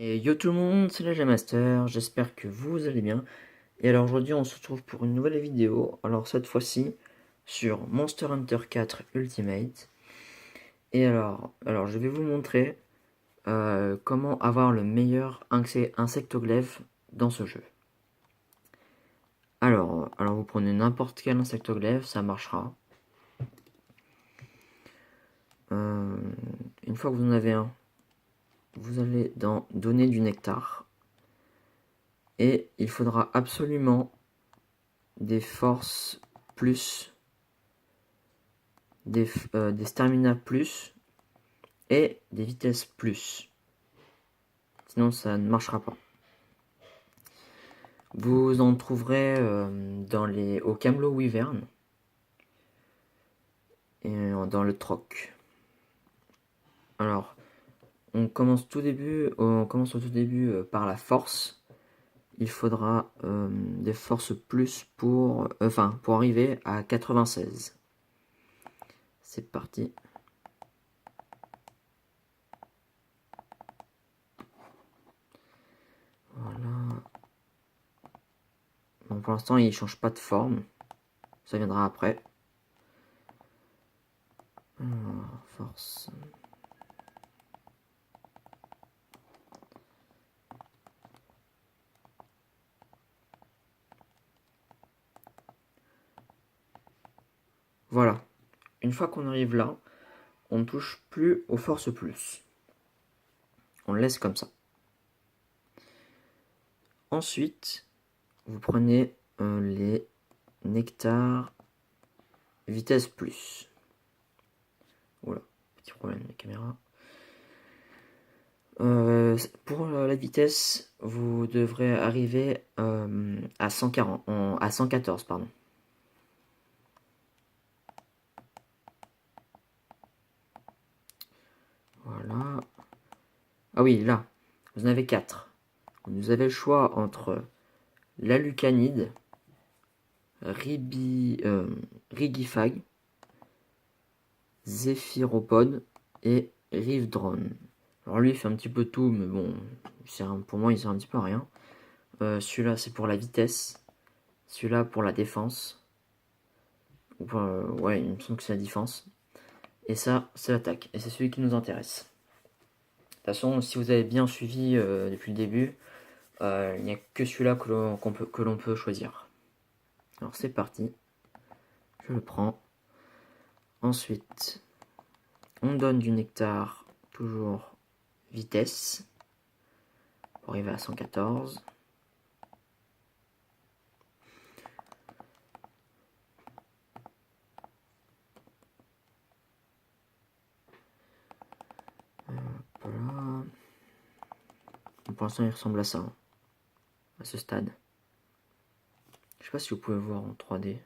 Et yo tout le monde, c'est la Master, j'espère que vous allez bien. Et alors aujourd'hui on se retrouve pour une nouvelle vidéo, alors cette fois-ci sur Monster Hunter 4 Ultimate. Et alors je vais vous montrer comment avoir le meilleur insectoglaive dans ce jeu. Alors vous prenez n'importe quel insectoglaive, ça marchera. Euh, une fois que vous en avez un, vous allez dans Donner du nectar. Et il faudra absolument des forces plus, des stamina plus et des vitesses plus. Sinon ça ne marchera pas. Vous en trouverez au Camelot Wyvern et dans le troc. Alors, on commence au tout début par la force. Il faudra des forces plus pour arriver à 96. C'est parti. Voilà. Bon, pour l'instant, il change pas de forme. Ça viendra après. Alors, force. Voilà. Une fois qu'on arrive là, on ne touche plus aux forces plus. On le laisse comme ça. Ensuite, vous prenez les nectars vitesse plus. Voilà, petit problème de caméra. Pour la vitesse, vous devrez arriver à 140, à 114, pardon. Voilà. Ah oui, là, vous en avez 4. Vous avez le choix entre l'alucanide, Rigifag, Zéphyropode et Rivedrone. Alors lui il fait un petit peu tout, mais bon, pour moi il sert un petit peu à rien. Celui-là c'est pour la vitesse, celui-là pour la défense. Ouais, il me semble que c'est la défense. Et ça, c'est l'attaque. Et c'est celui qui nous intéresse. De toute façon, si vous avez bien suivi depuis le début, il n'y a que celui-là que l'on peut choisir. Alors c'est parti. Je le prends. Ensuite, on donne du nectar, toujours vitesse, pour arriver à 114. Voilà. Pour l'instant, il ressemble à ça, hein, à ce stade. Je sais pas si vous pouvez voir en 3D.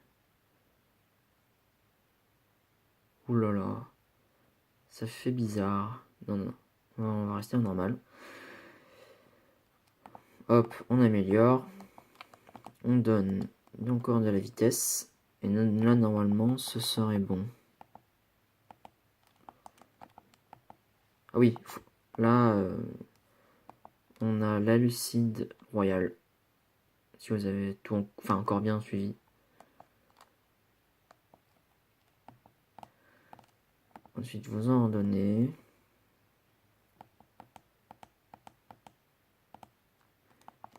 Ouh là là, ça fait bizarre. Non, non, on va rester en normal. Hop, on améliore. On donne encore de la vitesse. Et là, normalement, ce serait bon. Ah oui, là, on a la lucide royale. Si vous avez tout, enfin encore bien suivi. Ensuite, vous en donnez.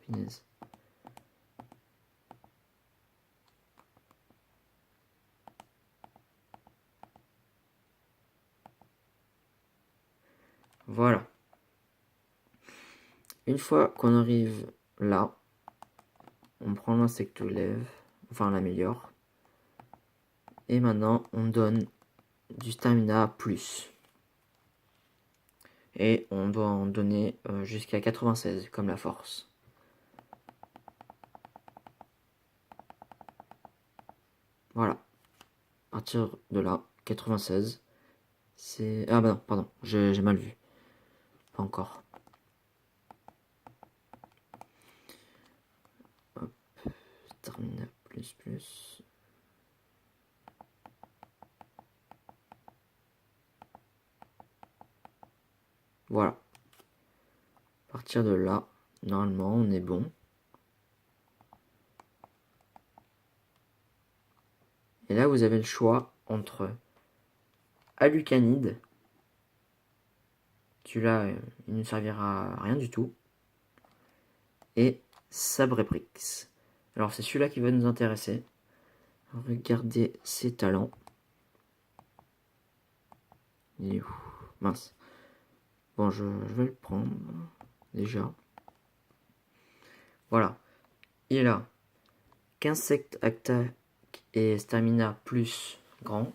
Finesse. Voilà. Une fois qu'on arrive là, on prend l'insectoglaive, enfin on l'améliore. Et maintenant, on donne du stamina plus. Et on doit en donner jusqu'à 96, comme la force. Voilà. À partir de là, 96, c'est... Ah bah non, pardon, j'ai mal vu. Pas encore. Hop, stamina plus plus. Voilà. partir de là, normalement, on est bon. Et là, vous avez le choix entre Alucanide. Celui-là, il ne servira à rien du tout. Et Sabreprix. Alors, c'est celui-là qui va nous intéresser. Regardez ses talents. Il est où? Mince. Bon, je vais le prendre. Déjà. Voilà. Il a 15 sectes attaque et stamina plus grand.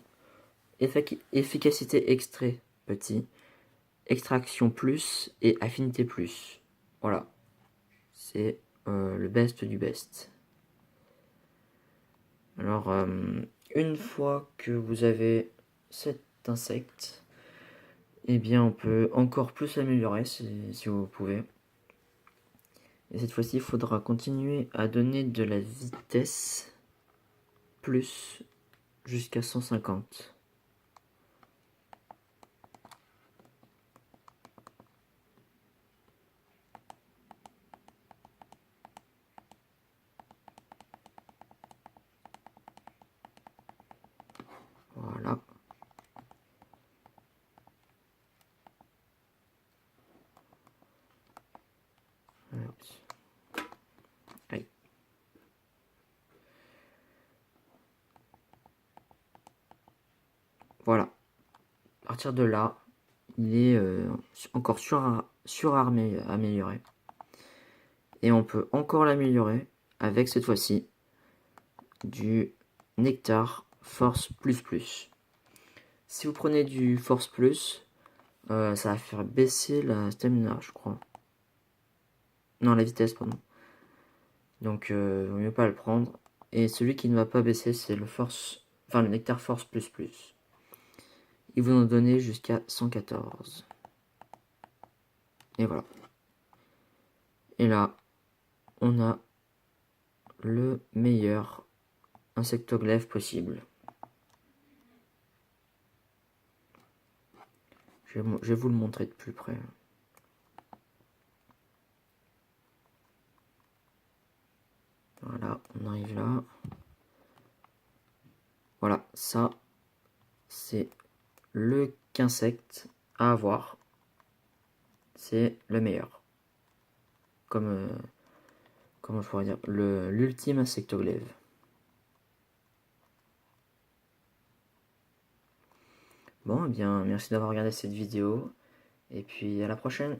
Efficacité extrait petit. Extraction plus et affinité plus. Voilà. C'est le best du best. Alors, une fois que vous avez cet insecte, eh bien, on peut encore plus l'améliorer si vous pouvez. Et cette fois-ci, il faudra continuer à donner de la vitesse plus jusqu'à 150. Voilà. Allez. Voilà. À partir de là, il est encore amélioré. Et on peut encore l'améliorer avec cette fois-ci du nectar force plus. Si vous prenez du force plus, ça va faire baisser la stamina, je crois. Non, la vitesse, pardon. Donc, il vaut mieux pas le prendre. Et celui qui ne va pas baisser, c'est le nectar force plus. Ils vont nous donner jusqu'à 114. Et voilà. Et là, on a le meilleur insectoglaive possible. Je vais vous le montrer de plus près. Voilà, on arrive là. Voilà, ça, c'est le qu'insecte à avoir. C'est le meilleur. Comment je pourrais dire, l'ultime insectoglaive. Bon, eh bien, merci d'avoir regardé cette vidéo. Et puis, à la prochaine.